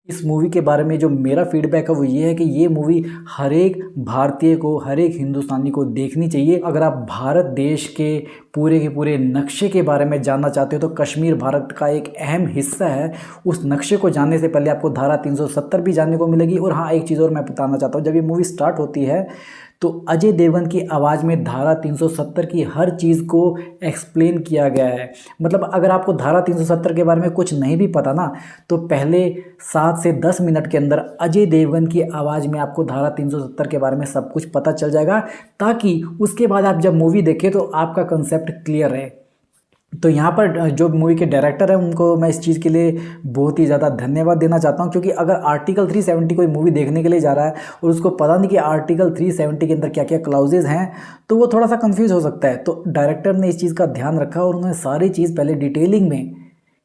इस मूवी के बारे में जो मेरा फीडबैक है वो ये है कि ये मूवी हर एक भारतीय को, हर एक हिंदुस्तानी को देखनी चाहिए। अगर आप भारत देश के पूरे नक्शे के बारे में जानना चाहते हो तो कश्मीर भारत का एक अहम हिस्सा है। उस नक्शे को जानने से पहले आपको धारा 370 भी जानने को मिलेगी। और हाँ, एक चीज़ और मैं बताना चाहता हूँ, जब ये मूवी स्टार्ट होती है तो अजय देवगन की आवाज़ में धारा 370 की हर चीज़ को एक्सप्लेन किया गया है। मतलब अगर आपको धारा 370 के बारे में कुछ नहीं भी पता ना, तो पहले 7 से 10 मिनट के अंदर अजय देवगन की आवाज़ में आपको धारा 370 के बारे में सब कुछ पता चल जाएगा, ताकि उसके बाद आप जब मूवी देखें तो आपका कंसेप्ट क्लियर है। तो यहाँ पर जो मूवी के डायरेक्टर हैं उनको मैं इस चीज़ के लिए बहुत ही ज़्यादा धन्यवाद देना चाहता हूँ, क्योंकि अगर आर्टिकल 370 कोई मूवी देखने के लिए जा रहा है और उसको पता नहीं कि आर्टिकल 370 के अंदर क्या क्या क्लाउजेज हैं, तो वो थोड़ा सा कंफ्यूज हो सकता है। तो डायरेक्टर ने इस चीज़ का ध्यान रखा और उन्होंने सारी चीज़ पहले डिटेलिंग में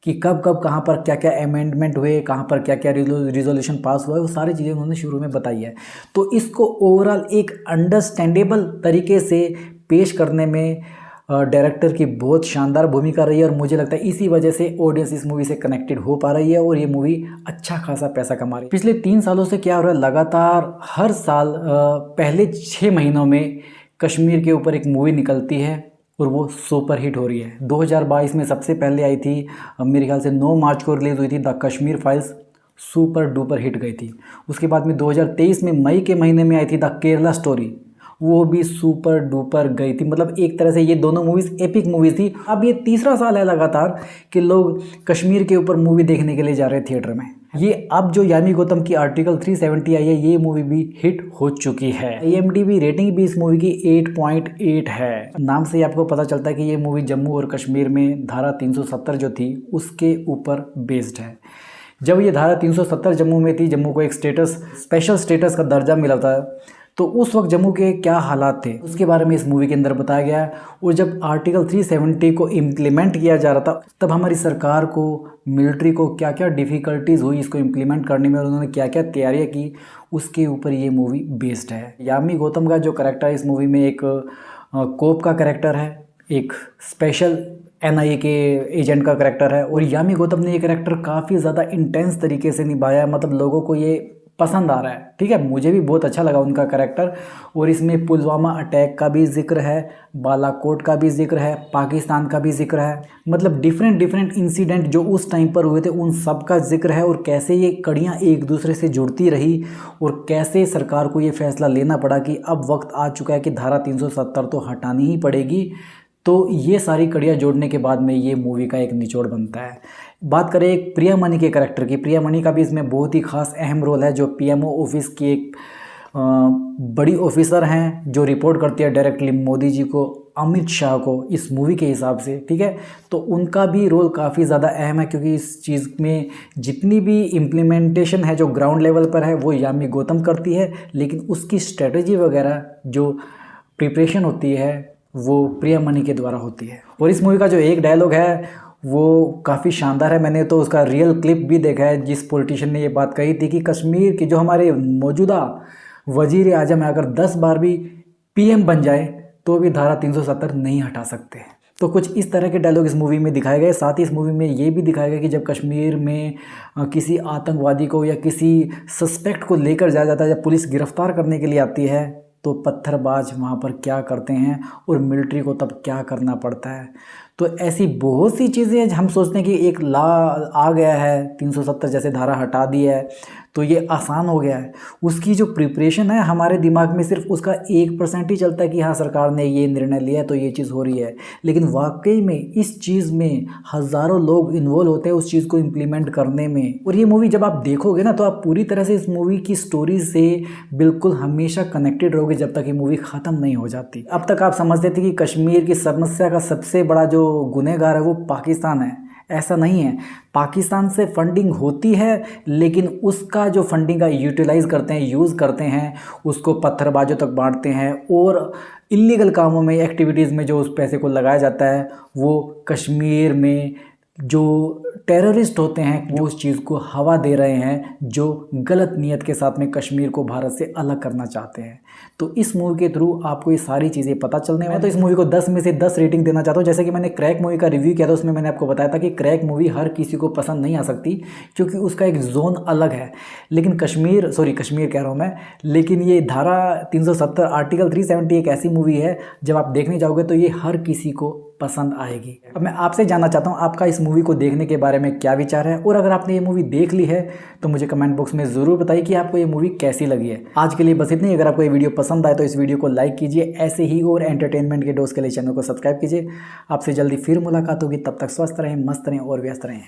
कि कब कब कहाँ पर क्या क्या अमेंडमेंट हुए, कहाँ पर क्या क्या रिजोल्यूशन पास हुआ है, वो सारी चीज़ें उन्होंने शुरू में बताई है। तो इसको ओवरऑल एक अंडरस्टैंडेबल तरीके से पेश करने में डायरेक्टर की बहुत शानदार भूमिका रही है। और मुझे लगता है इसी वजह से ऑडियंस इस मूवी से कनेक्टेड हो पा रही है और ये मूवी अच्छा खासा पैसा कमा रही है। पिछले 3 सालों से क्या हो रहा है, लगातार हर साल पहले 6 महीनों में कश्मीर के ऊपर एक मूवी निकलती है और वो सुपर हिट हो रही है। 2022 में सबसे पहले आई थी, मेरे ख्याल से 9 मार्च को रिलीज़ हुई थी, the Kashmir files, super duper hit गई थी। उसके बाद में 2023 में मई के महीने में आई थी द केरला स्टोरी, वो भी सुपर डुपर गई थी। मतलब एक तरह से ये दोनों मूवीज़ एपिक मूवीज़ थी। अब ये तीसरा साल है लगातार कि लोग कश्मीर के ऊपर मूवी देखने के लिए जा रहे हैं थिएटर में। ये अब जो यामी गौतम की आर्टिकल 370 आई है, ये मूवी भी हिट हो चुकी है। IMDb रेटिंग भी इस मूवी की 8.8 है। नाम से ही आपको पता चलता है कि ये मूवी जम्मू और कश्मीर में धारा 370 जो थी उसके ऊपर बेस्ड है। जब ये धारा 370 जम्मू में थी, जम्मू को एक स्पेशल स्टेटस का दर्जा मिला था, तो उस वक्त जम्मू के क्या हालात थे उसके बारे में इस मूवी के अंदर बताया गया है। और जब आर्टिकल 370 को इम्प्लीमेंट किया जा रहा था, तब हमारी सरकार को, मिलिट्री को क्या क्या डिफ़िकल्टीज़ हुई इसको इम्प्लीमेंट करने में और उन्होंने क्या क्या तैयारियां की, उसके ऊपर ये मूवी बेस्ड है। यामी गौतम का जो करेक्टर है इस मूवी में एक कोप का करेक्टर है, एक स्पेशल NIA के एजेंट का करेक्टर है। और यामी गौतम ने ये करेक्टर काफ़ी ज़्यादा इंटेंस तरीके से निभाया है। मतलब लोगों को ये पसंद आ रहा है, ठीक है, मुझे भी बहुत अच्छा लगा उनका करेक्टर। और इसमें पुलवामा अटैक का भी जिक्र है, बालाकोट का भी जिक्र है, पाकिस्तान का भी जिक्र है। मतलब डिफरेंट इंसिडेंट जो उस टाइम पर हुए थे उन सब का जिक्र है, और कैसे ये कड़ियाँ एक दूसरे से जुड़ती रही और कैसे सरकार को ये फैसला लेना पड़ा कि अब वक्त आ चुका है कि धारा 370 तो हटानी ही पड़ेगी। तो ये सारी कड़ियाँ जोड़ने के बाद में ये मूवी का एक निचोड़ बनता है। बात करें एक प्रिया मणि के करेक्टर की, प्रिया मणि का भी इसमें बहुत ही खास अहम रोल है, जो PMO ऑफिस की एक बड़ी ऑफिसर हैं जो रिपोर्ट करती है डायरेक्टली मोदी जी को, अमित शाह को इस मूवी के हिसाब से, ठीक है। तो उनका भी रोल काफ़ी ज़्यादा अहम है, क्योंकि इस चीज़ में जितनी भी इम्प्लीमेंटेशन है जो ग्राउंड लेवल पर है वो यामी गौतम करती है, लेकिन उसकी स्ट्रेटजी वगैरह जो प्रिपरेशन होती है वो प्रिया मणि के द्वारा होती है। और इस मूवी का जो एक डायलॉग है वो काफ़ी शानदार है। मैंने तो उसका रियल क्लिप भी देखा है, जिस पॉलिटिशियन ने ये बात कही थी कि कश्मीर के जो हमारे मौजूदा वजीर आजम है, अगर 10 बार भी PM बन जाए तो भी धारा 370 नहीं हटा सकते। तो कुछ इस तरह के डायलॉग इस मूवी में दिखाए गए। साथ ही इस मूवी में ये भी दिखाया गया कि जब कश्मीर में किसी आतंकवादी को या किसी सस्पेक्ट को लेकर जाया जाता है, जब पुलिस गिरफ्तार करने के लिए आती है, तो पत्थरबाज वहाँ पर क्या करते हैं और मिलिट्री को तब क्या करना पड़ता है। तो ऐसी बहुत सी चीज़ें हम सोचते हैं कि एक ला आ गया है, 370 जैसे धारा हटा दी है तो ये आसान हो गया है। उसकी जो प्रिपरेशन है हमारे दिमाग में सिर्फ उसका 1% ही चलता है कि हाँ सरकार ने ये निर्णय लिया है तो ये चीज़ हो रही है, लेकिन वाकई में इस चीज़ में हज़ारों लोग इन्वॉल्व होते हैं उस चीज़ को इम्प्लीमेंट करने में। और ये मूवी जब आप देखोगे ना तो आप पूरी तरह से इस मूवी की स्टोरी से बिल्कुल हमेशा कनेक्टेड रहोगे जब तक ये मूवी ख़त्म नहीं हो जाती। अब तक आप समझते थे कि कश्मीर की समस्या का सबसे बड़ा जो गुनहगार है वो पाकिस्तान है, ऐसा नहीं है। पाकिस्तान से फंडिंग होती है, लेकिन उसका जो फंडिंग का यूटिलाइज़ करते हैं, यूज़ करते हैं, उसको पत्थरबाजों तक बांटते हैं और इलीगल कामों में, एक्टिविटीज़ में जो उस पैसे को लगाया जाता है वो कश्मीर में जो टेररिस्ट होते हैं वो उस चीज़ को हवा दे रहे हैं, जो गलत नीयत के साथ में कश्मीर को भारत से अलग करना चाहते हैं। तो इस मूवी के थ्रू आपको ये सारी चीज़ें पता चलने वाली। तो इस मूवी को 10 में से 10 रेटिंग देना चाहता हूँ। जैसे कि मैंने क्रैक मूवी का रिव्यू किया था, उसमें मैंने आपको बताया था कि क्रैक मूवी हर किसी को पसंद नहीं आ सकती क्योंकि उसका एक जोन अलग है। लेकिन कश्मीर कह रहा हूँ मैं, लेकिन ये धारा 370 आर्टिकल 370 एक ऐसी मूवी है, जब आप देखने जाओगे तो ये हर किसी को पसंद आएगी। अब मैं आपसे जानना चाहता हूँ आपका इस मूवी को देखने के बारे में क्या विचार है, और अगर आपने ये मूवी देख ली है तो मुझे कमेंट बॉक्स में ज़रूर बताइए कि आपको ये मूवी कैसी लगी है। आज के लिए बस इतनी। अगर आपको ये वीडियो पसंद आए तो इस वीडियो को लाइक कीजिए। ऐसे ही और एंटरटेनमेंट के डोज के लिए चैनल को सब्सक्राइब कीजिए। आपसे जल्दी फिर मुलाकात होगी, तब तक स्वस्थ रहें, मस्त रहें और व्यस्त रहें।